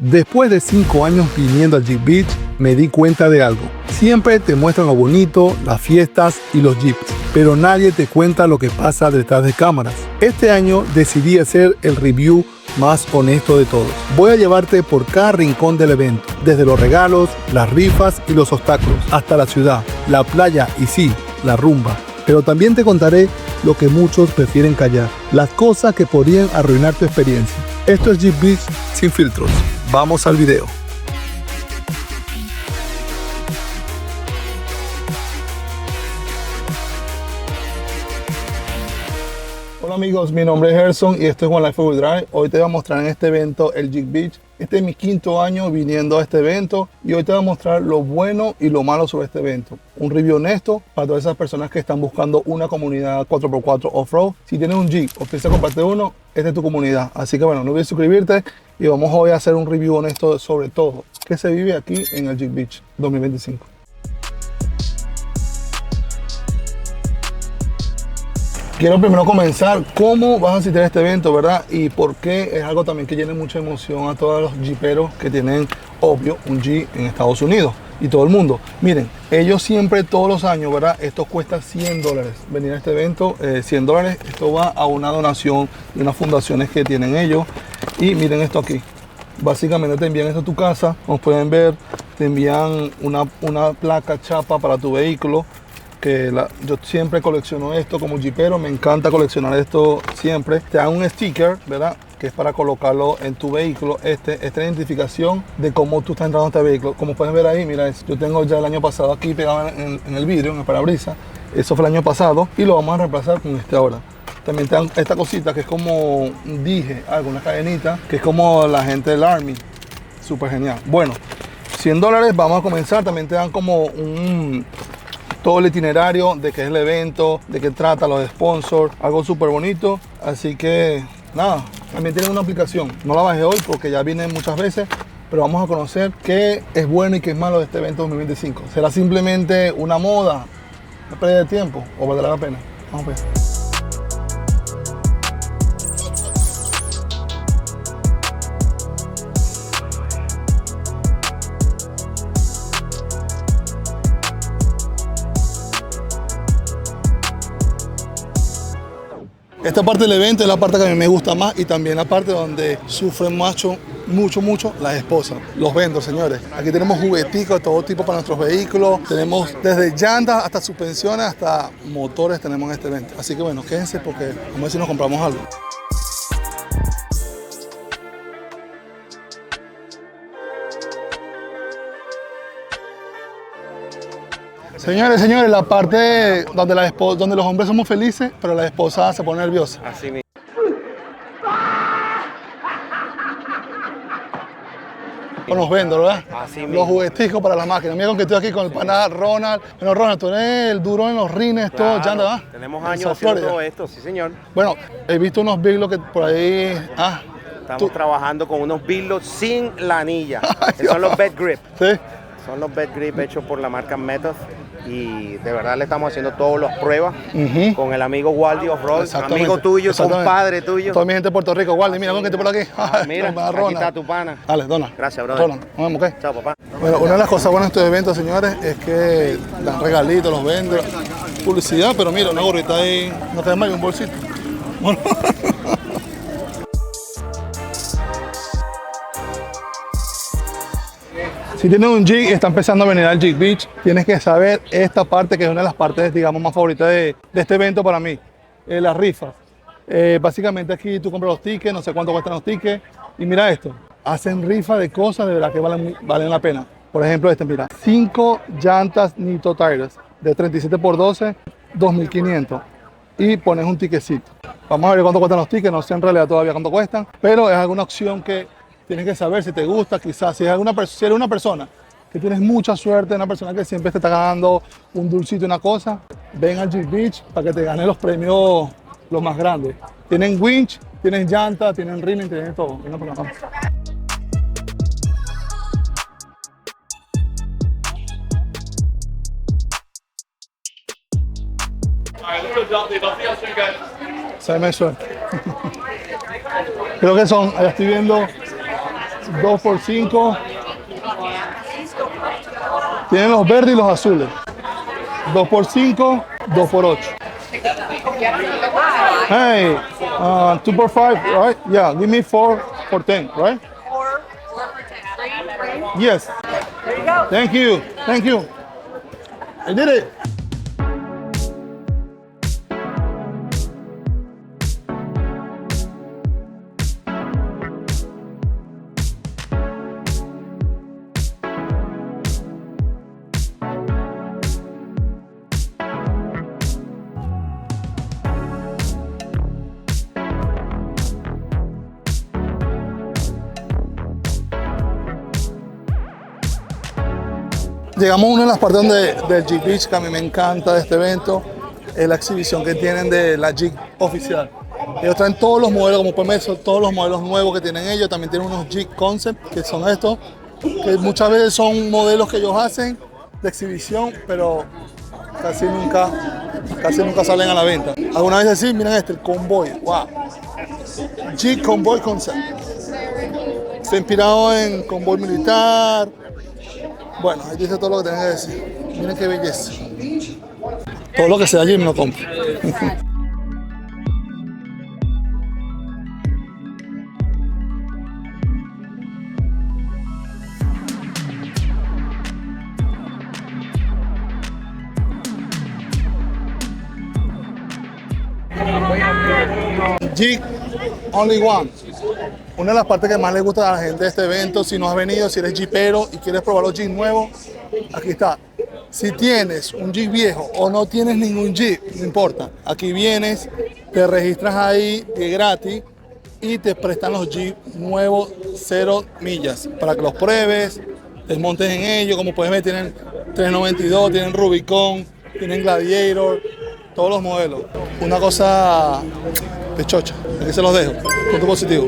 Después de 5 años viniendo al Jeep Beach, me di cuenta de algo. Siempre te muestran lo bonito, las fiestas y los jeeps, pero nadie te cuenta lo que pasa detrás de cámaras. Este año decidí hacer el review más honesto de todos. Voy a llevarte por cada rincón del evento, desde los regalos, las rifas y los obstáculos, hasta la ciudad, la playa y sí, la rumba. Pero también te contaré lo que muchos prefieren callar, las cosas que podrían arruinar tu experiencia. Esto es Jeep Beach sin filtros. Vamos al video. Hola amigos, mi nombre es Gerson y esto es One Life Four Wheel Drive. Hoy te voy a mostrar en este evento el Jeep Beach. Este es mi 5º año viniendo a este evento y hoy te voy a mostrar lo bueno y lo malo sobre este evento. Un review honesto para todas esas personas que están buscando una comunidad 4x4 off-road. Si tienes un Jeep o piensas comprarte uno, esta es tu comunidad. Así que bueno, no olvides suscribirte y vamos hoy a hacer un review honesto sobre todo que se vive aquí en el Jeep Beach 2025. Quiero primero comenzar cómo vas a asistir a este evento, ¿verdad? Y por qué es algo también que llena mucha emoción a todos los jeeperos que tienen, obvio, un Jeep en Estados Unidos y todo el mundo. Miren, ellos siempre, todos los años, ¿verdad? Esto cuesta $100. Venir a este evento, $100. Esto va a una donación de unas fundaciones que tienen ellos. Y miren esto aquí. Básicamente te envían esto a tu casa. Como pueden ver, te envían una placa chapa para tu vehículo. Yo siempre colecciono esto como jeepero, me encanta coleccionar esto siempre. Te dan un sticker, ¿verdad? Que es para colocarlo en tu vehículo. Esta identificación de cómo tú estás entrando a este vehículo. Como pueden ver ahí, mira, yo tengo ya el año pasado aquí pegado en el vidrio, en el parabrisas. Eso fue el año pasado y lo vamos a reemplazar con este ahora. También te dan esta cosita que es como un dije, una cadenita, que es como la gente del Army. Súper genial. Bueno, $100, vamos a comenzar. También te dan como todo el itinerario de qué es el evento, de qué trata, los sponsors, algo súper bonito. Así que nada, también tienen una aplicación. No la bajé hoy porque ya vine muchas veces, pero vamos a conocer qué es bueno y qué es malo de este evento 2025. ¿Será simplemente una moda, una pérdida de tiempo o valdrá la pena? Vamos a ver. Esta parte del evento es la parte que a mí me gusta más y también la parte donde sufren mucho las esposas, los vendors, señores. Aquí tenemos jugueticos de todo tipo para nuestros vehículos. Tenemos desde llantas hasta suspensiones, hasta motores tenemos en este evento. Así que bueno, quédense porque vamos a ver si nos compramos algo. Señores, la parte donde los hombres somos felices, pero la esposa se pone nerviosa. Así mismo. Con los vendors, ¿verdad? Así mismo. Los jugueticos para la máquina. Mira con que estoy aquí con el pana Ronald. Bueno, Ronald, tú eres el duro en los rines, todo, ya anda, ¿verdad? Tenemos años haciendo todo esto, sí señor. Bueno, he visto unos biglos que por ahí... Estamos trabajando con unos biglos sin la anilla. Son los bed grip. Sí. Son los bed grip hechos por la marca Method. Y de verdad le estamos haciendo todas las pruebas con el amigo Waldy Off-Road, amigo tuyo, compadre tuyo. Toda mi gente de Puerto Rico, Waldy, mira con que te por aquí. Mira, aquí está tu pana. Dale, dona. Gracias, brother. Ronald, nos vemos, ¿ok? Chao, papá. Bueno, una de las cosas buenas de estos eventos, señores, es que dan regalitos, los venden, publicidad, pero mira, una gorrita ahí, no te desmayes, un bolsito. Bueno. Si tienes un Jeep y está empezando a venir al Jeep Beach, tienes que saber esta parte que es una de las partes, digamos, más favoritas de este evento para mí. Las rifas. Básicamente aquí tú compras los tickets, no sé cuánto cuestan los tickets. Y mira esto, hacen rifas de cosas de verdad que valen la pena. Por ejemplo, mira, 5 llantas Nitto Tires de 37x12, 2.500. Y pones un ticketcito. Vamos a ver cuánto cuestan los tickets, no sé en realidad todavía cuánto cuestan, pero es alguna opción que tienes que saber si te gusta, quizás si eres una persona que tienes mucha suerte, una persona que siempre te está ganando un dulcito, una cosa, ven al Jeep Beach para que te ganes los premios los más grandes. Tienen winch, tienen llanta, tienen railing, tienen todo. Venga por acá. Se me suerte. Creo que son, allá estoy viendo 2x5. Tienen los verdes y los azules. 2x5, 2x8. Hey, 2x5, right? Yeah, give me 4 for 10, right? 4 for 10. Yes. There you go. Thank you. Thank you. I did it. Llegamos a una de las partes del Jeep Beach que a mí me encanta de este evento, es la exhibición que tienen de la Jeep oficial. Ellos traen todos los modelos, como pueden ver, son todos los modelos nuevos que tienen ellos. También tienen unos Jeep Concept, que son estos, que muchas veces son modelos que ellos hacen de exhibición, pero casi nunca salen a la venta. Algunas veces sí, miren este, el Convoy, wow. Jeep Convoy Concept. Está inspirado en convoy militar. Bueno, ahí dice todo lo que tienen que decir. Miren qué belleza. Todo lo que sea allí me lo compro. Jeep Only One. Una de las partes que más les gusta a la gente de este evento, si no has venido, si eres jeepero y quieres probar los Jeep nuevos, aquí está. Si tienes un Jeep viejo o no tienes ningún Jeep, no importa. Aquí vienes, te registras ahí de gratis y te prestan los Jeep nuevos 0 millas para que los pruebes, te montes en ellos. Como puedes ver, tienen 392, tienen Rubicon, tienen Gladiator, todos los modelos. Una cosa de chocha, aquí se los dejo, punto positivo.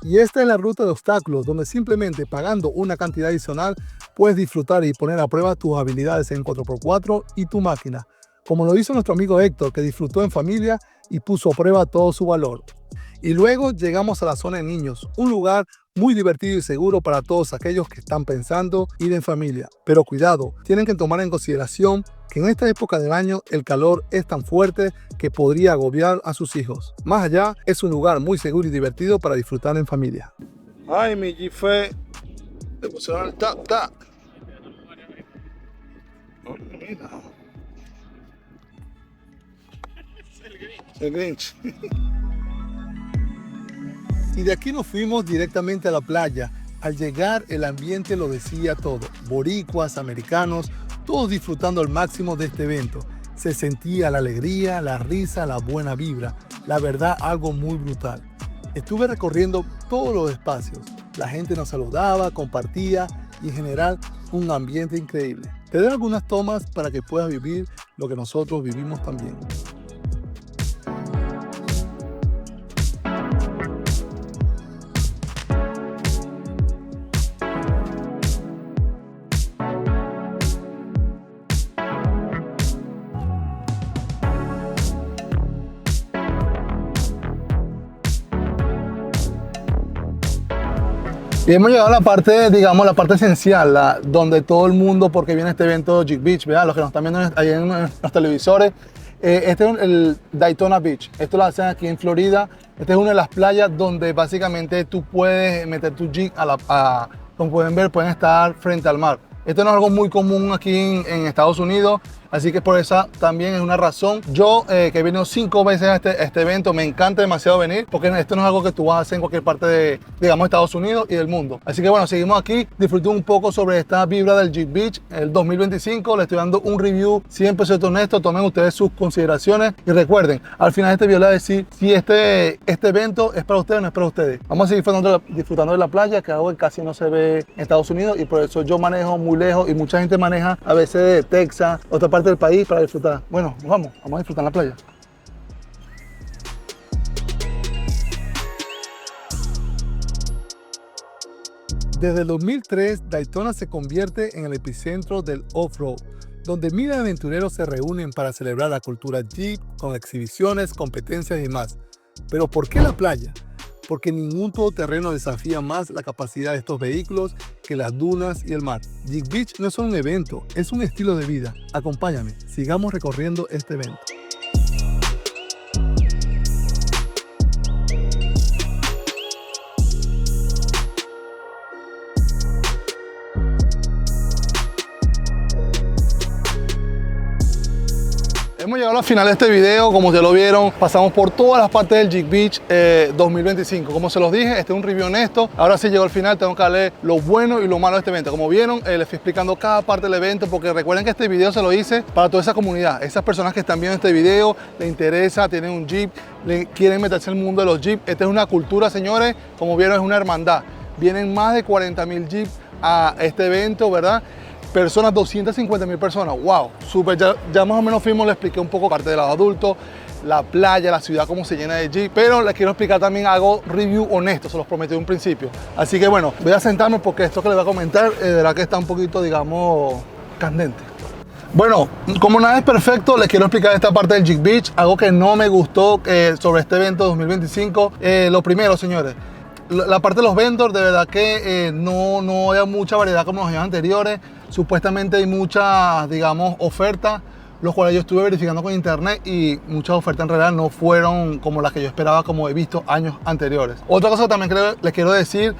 Y esta es la ruta de obstáculos, donde simplemente pagando una cantidad adicional puedes disfrutar y poner a prueba tus habilidades en 4x4 y tu máquina, como lo hizo nuestro amigo Héctor, que disfrutó en familia y puso a prueba todo su valor. Y luego llegamos a la zona de niños, un lugar muy divertido y seguro para todos aquellos que están pensando ir en familia. Pero cuidado, tienen que tomar en consideración que en esta época del año el calor es tan fuerte que podría agobiar a sus hijos. Más allá, es un lugar muy seguro y divertido para disfrutar en familia. Ay, mi Jeep fue... Le pusieron el tac. Oh, mira. El Grinch. Y de aquí nos fuimos directamente a la playa. Al llegar, el ambiente lo decía todo. Boricuas, americanos, todos disfrutando al máximo de este evento. Se sentía la alegría, la risa, la buena vibra. La verdad, algo muy brutal. Estuve recorriendo todos los espacios. La gente nos saludaba, compartía y en general un ambiente increíble. Te doy algunas tomas para que puedas vivir lo que nosotros vivimos también. Y hemos llegado a la parte, digamos, la parte esencial, donde todo el mundo, porque viene este evento Jeep Beach, ¿verdad? Los que nos están viendo ahí en los televisores. Este es el Daytona Beach. Esto lo hacen aquí en Florida. Esta es una de las playas donde básicamente tú puedes meter tu Jeep como pueden ver, pueden estar frente al mar. Esto no es algo muy común aquí en Estados Unidos. Así que por esa también es una razón. Yo que he venido 5 veces a este evento, me encanta demasiado venir porque esto no es algo que tú vas a hacer en cualquier parte de, digamos, Estados Unidos y del mundo. Así que bueno, seguimos aquí, disfruté un poco sobre esta vibra del Jeep Beach, el 2025. Le estoy dando un review 100% honesto, tomen ustedes sus consideraciones y recuerden, al final de este video les voy a decir si este evento es para ustedes o no es para ustedes. Vamos a seguir disfrutando de la playa, que algo que casi no se ve en Estados Unidos, y por eso yo manejo muy lejos y mucha gente maneja a veces de Texas, otra parte del país, para disfrutar. Bueno, vamos a disfrutar en la playa. Desde el 2003, Daytona se convierte en el epicentro del off-road, donde miles de aventureros se reúnen para celebrar la cultura Jeep con exhibiciones, competencias y más. ¿Pero por qué la playa? Porque ningún todoterreno desafía más la capacidad de estos vehículos que las dunas y el mar. Jeep Beach no es solo un evento, es un estilo de vida. Acompáñame, sigamos recorriendo este evento. Hemos llegado al final de este video, como ya lo vieron, pasamos por todas las partes del Jeep Beach 2025. Como se los dije, este es un review honesto. Ahora sí llegó al final, tengo que darle lo bueno y lo malo de este evento. Como vieron, les fui explicando cada parte del evento, porque recuerden que este video se lo hice para toda esa comunidad. Esas personas que están viendo este video, les interesa, tienen un Jeep, quieren meterse en el mundo de los Jeep. Esta es una cultura, señores, como vieron, es una hermandad. Vienen más de 40.000 Jeeps a este evento, ¿verdad? Personas, 250.000 personas, wow, súper, ya más o menos fuimos, les expliqué un poco parte de los adultos, la playa, la ciudad, cómo se llena de Jeep, pero les quiero explicar también, hago review honesto, se los prometí de un principio. Así que bueno, voy a sentarme porque esto que les voy a comentar, de verdad que está un poquito, digamos, candente. Bueno, como nada es perfecto, les quiero explicar esta parte del Jeep Beach, algo que no me gustó sobre este evento 2025. Lo primero, señores, la parte de los vendors, de verdad que no hay mucha variedad como los años anteriores. Supuestamente hay muchas, digamos, ofertas, los cuales yo estuve verificando con internet, y muchas ofertas en realidad no fueron como las que yo esperaba, como he visto años anteriores. Otra cosa también que les quiero decir,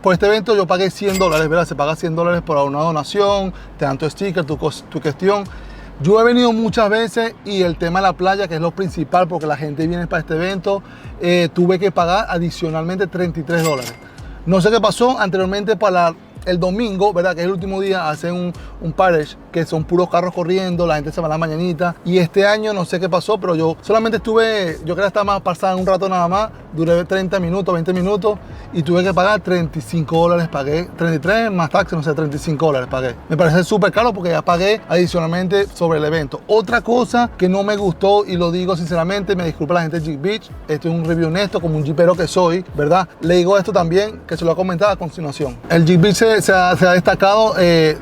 por este evento yo pagué $100, ¿verdad? Se paga $100 por una donación, te dan tu sticker, tu cuestión. Yo he venido muchas veces y el tema de la playa, que es lo principal porque la gente viene para este evento, tuve que pagar adicionalmente $33. No sé qué pasó anteriormente para el domingo, ¿verdad? Que es el último día, hacen un parade, que son puros carros corriendo, la gente se va a la mañanita. Y este año no sé qué pasó, pero yo solamente estuve, yo quería estar más pasada un rato nada más, duré 30 minutos, 20 minutos y tuve que pagar $35, pagué 33 más taxi, no sé, $35 pagué. Me parece súper caro porque ya pagué adicionalmente sobre el evento. Otra cosa que no me gustó, y lo digo sinceramente, me disculpa la gente de Jeep Beach, esto es un review honesto, como un jeepero que soy, ¿verdad? Le digo esto también, que se lo voy a comentar a continuación. El Jeep Beach se ha destacado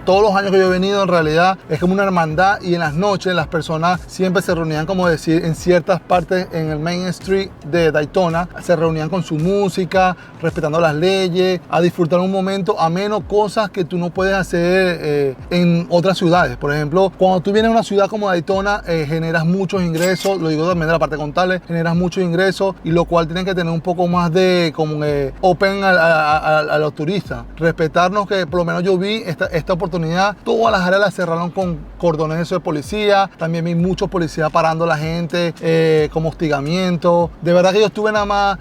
todos los años que yo he venido, en realidad es como una hermandad, y en las noches las personas siempre se reunían, como decir, en ciertas partes en el Main Street de Daytona, se reunían con su música, respetando las leyes, a disfrutar un momento ameno, cosas que tú no puedes hacer en otras ciudades. Por ejemplo, cuando tú vienes a una ciudad como Daytona, generas muchos ingresos, lo digo también de la parte contable, generas muchos ingresos, y lo cual tienen que tener un poco más de como open a los turistas, respetarnos, que por lo menos yo vi esta oportunidad, todas las áreas las cerraron con cordones de policía, también vi muchos policías parando a la gente como hostigamiento. De verdad que yo estuve nada más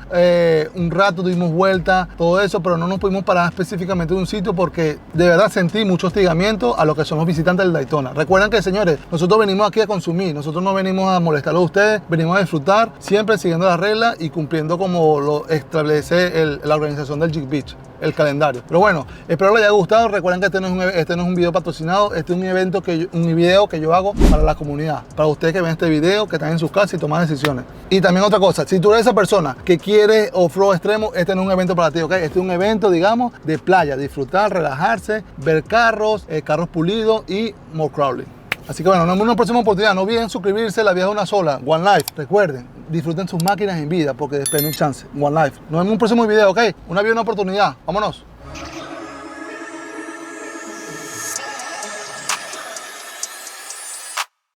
un rato, dimos vuelta, todo eso, pero no nos pudimos parar específicamente en un sitio porque de verdad sentí mucho hostigamiento a lo que son los visitantes del Daytona. Recuerden que, señores, nosotros venimos aquí a consumir, nosotros no venimos a molestarlos a ustedes, venimos a disfrutar, siempre siguiendo las reglas y cumpliendo como lo establece la organización del Jeep Beach, el calendario. Pero bueno, espero les haya gustado. Recuerden que este no es un video patrocinado, este es un evento un video que yo hago para la comunidad, para ustedes que ven este video, que están en sus casas y toman decisiones. Y también otra cosa, si tú eres esa persona que quiere off-road extremo, este no es un evento para ti, ¿ok? Este es un evento, digamos, de playa, disfrutar, relajarse, ver carros, carros pulidos y more crawling. Así que bueno, nos vemos en una próxima oportunidad. No olviden suscribirse, la vida es una sola, One Life. Recuerden, disfruten sus máquinas en vida porque después no hay chance. One Life. Nos vemos en un próximo video, ¿ok? Una vida, una oportunidad. Vámonos.